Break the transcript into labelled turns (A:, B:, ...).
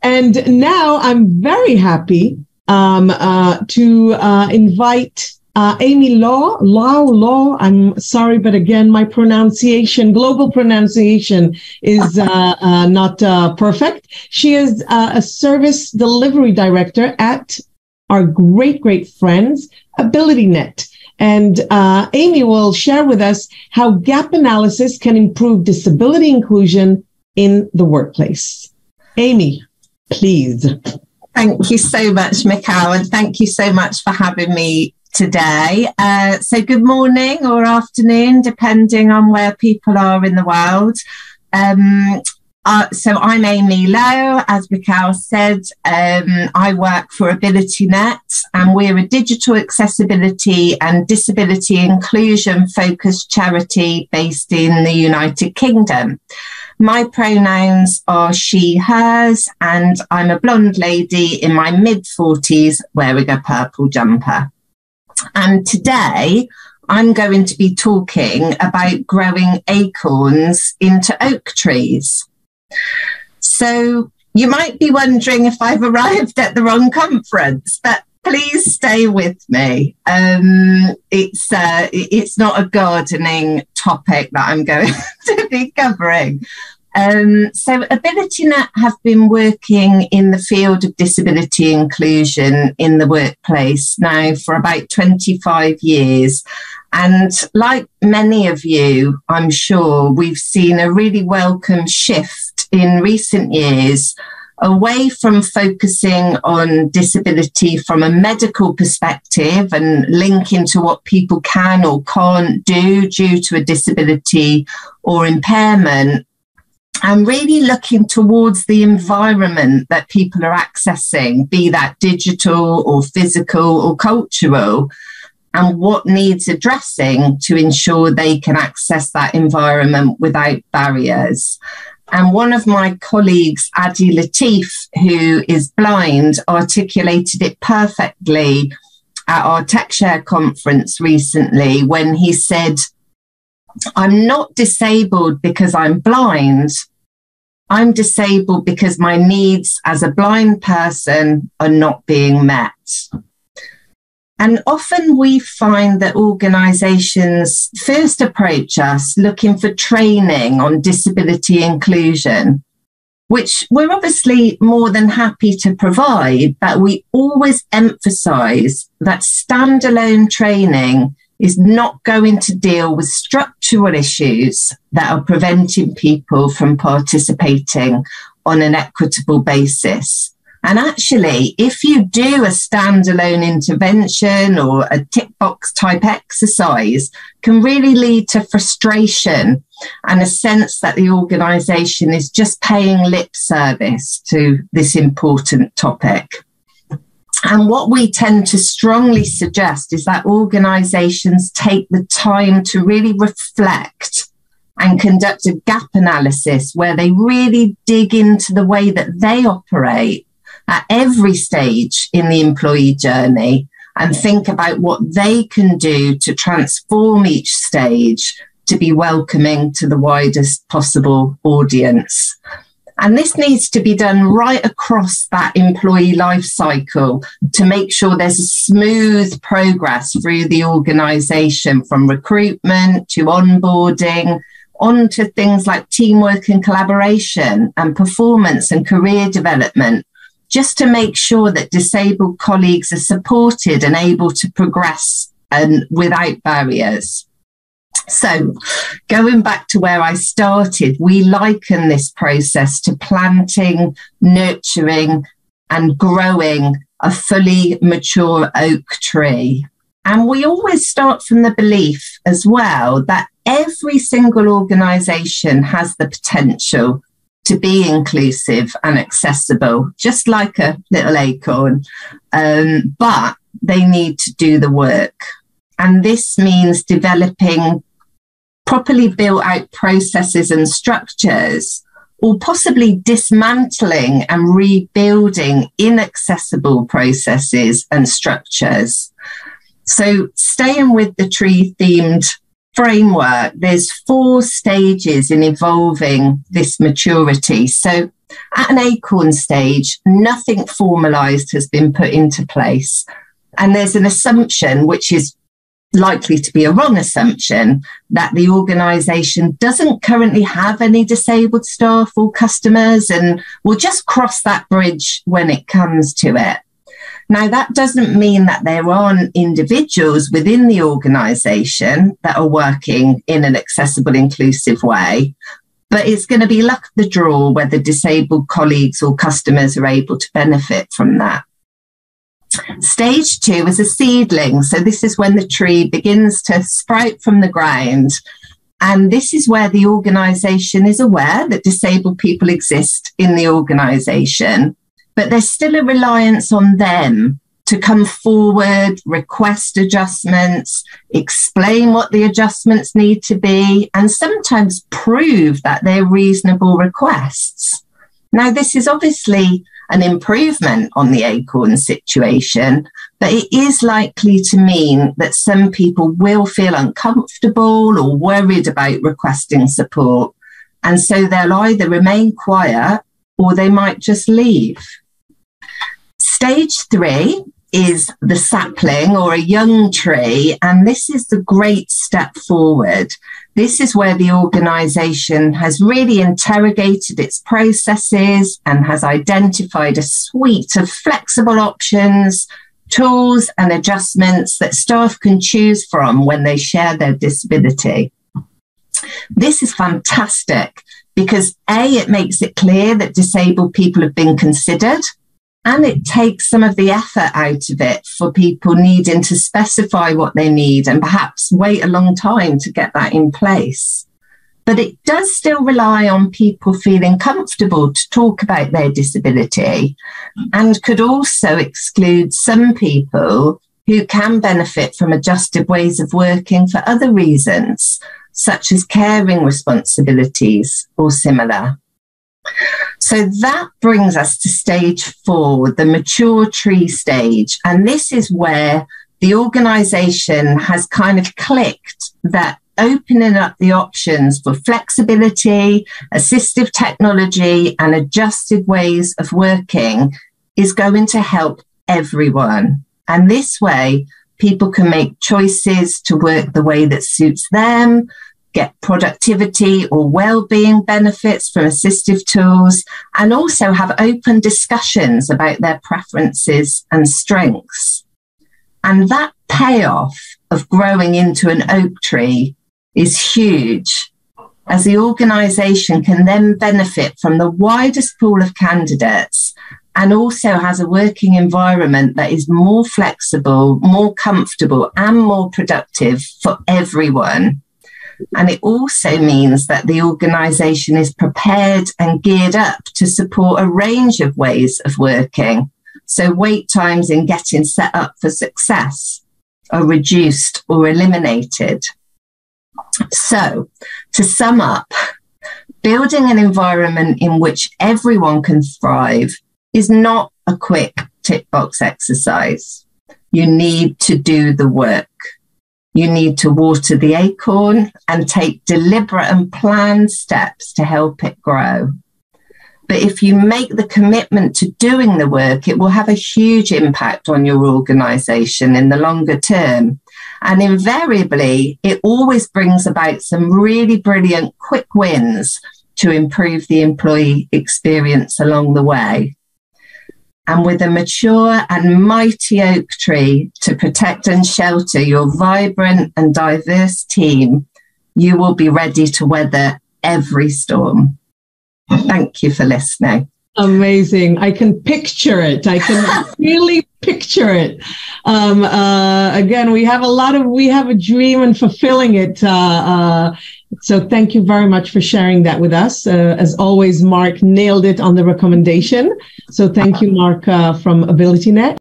A: And now I'm very happy to invite Amy Law. I'm sorry, but again, my global pronunciation is not perfect. She is a service delivery director at our great friends, AbilityNet. And Amy will share with us how gap analysis can improve disability inclusion in the workplace. Amy, please.
B: Thank you so much, Mikhail, and thank you so much for having me today. So good morning or afternoon, depending on where people are in the world. So I'm Amy Lowe, as Mikhail said. I work for AbilityNet, and we're a digital accessibility and disability inclusion focused charity based in the United Kingdom. My pronouns are she, hers, and I'm a blonde lady in my mid-40s wearing a purple jumper. And today I'm going to be talking about growing acorns into oak trees. So you might be wondering if I've arrived at the wrong conference, but please stay with me. It's not a gardening topic that I'm going to be covering. So AbilityNet have been working in the field of disability inclusion in the workplace now for about 25 years. And like many of you, I'm sure, we've seen a really welcome shift in recent years away from focusing on disability from a medical perspective and linking to what people can or can't do due to a disability or impairment, and really looking towards the environment that people are accessing, be that digital or physical or cultural, and what needs addressing to ensure they can access that environment without barriers. And one of my colleagues, Adi Latif, who is blind, articulated it perfectly at our TechShare conference recently when he said, I'm not disabled because I'm blind. I'm disabled because my needs as a blind person are not being met. And often we find that organisations first approach us looking for training on disability inclusion, which we're obviously more than happy to provide, but we always emphasise that standalone training is not going to deal with structural issues that are preventing people from participating on an equitable basis. And actually, if you do a standalone intervention or a tick box type exercise, can really lead to frustration and a sense that the organisation is just paying lip service to this important topic. And what we tend to strongly suggest is that organisations take the time to really reflect and conduct a gap analysis where they really dig into the way that they operate at every stage in the employee journey and think about what they can do to transform each stage to be welcoming to the widest possible audience. And this needs to be done right across that employee life cycle to make sure there's a smooth progress through the organisation, from recruitment to onboarding, on to things like teamwork and collaboration and performance and career development, just to make sure that disabled colleagues are supported and able to progress and without barriers. So going back to where I started, we liken this process to planting, nurturing and growing a fully mature oak tree. And we always start from the belief as well that every single organisation has the potential to be inclusive and accessible, just like a little acorn, but they need to do the work. And this means developing properly built out processes and structures, or possibly dismantling and rebuilding inaccessible processes and structures. So staying with the tree-themed framework, there's 4 stages in evolving this maturity. So at an acorn stage, nothing formalized has been put into place. And there's an assumption, which is likely to be a wrong assumption, that the organisation doesn't currently have any disabled staff or customers and will just cross that bridge when it comes to it. Now, that doesn't mean that there aren't individuals within the organisation that are working in an accessible, inclusive way, but it's going to be luck of the draw whether disabled colleagues or customers are able to benefit from that. Stage 2 is a seedling. So this is when the tree begins to sprout from the ground. And this is where the organisation is aware that disabled people exist in the organisation, but there's still a reliance on them to come forward, request adjustments, explain what the adjustments need to be, and sometimes prove that they're reasonable requests. Now, this is obviously an improvement on the acorn situation, but it is likely to mean that some people will feel uncomfortable or worried about requesting support. And so they'll either remain quiet or they might just leave. Stage 3 is the sapling or a young tree, and this is the great step forward. This is where the organisation has really interrogated its processes and has identified a suite of flexible options, tools and adjustments that staff can choose from when they share their disability. This is fantastic because A, it makes it clear that disabled people have been considered, and it takes some of the effort out of it for people needing to specify what they need and perhaps wait a long time to get that in place. But it does still rely on people feeling comfortable to talk about their disability, and could also exclude some people who can benefit from adjusted ways of working for other reasons, such as caring responsibilities or similar. So that brings us to stage 4, the mature tree stage. And this is where the organisation has kind of clicked that opening up the options for flexibility, assistive technology, and adjusted ways of working is going to help everyone. And this way, people can make choices to work the way that suits them, get productivity or well-being benefits from assistive tools, and also have open discussions about their preferences and strengths. And that payoff of growing into an oak tree is huge, as the organisation can then benefit from the widest pool of candidates and also has a working environment that is more flexible, more comfortable, and more productive for everyone. And it also means that the organisation is prepared and geared up to support a range of ways of working. So wait times in getting set up for success are reduced or eliminated. So to sum up, building an environment in which everyone can thrive is not a quick tick box exercise. You need to do the work. You need to water the acorn and take deliberate and planned steps to help it grow. But if you make the commitment to doing the work, it will have a huge impact on your organisation in the longer term. And invariably, it always brings about some really brilliant quick wins to improve the employee experience along the way. And with a mature and mighty oak tree to protect and shelter your vibrant and diverse team, you will be ready to weather every storm. Thank you for listening.
A: Amazing. I can picture it. I can really picture it. Again, we have a dream and fulfilling it. So thank you very much for sharing that with us. As always, Mark nailed it on the recommendation. So thank you, Mark, from AbilityNet.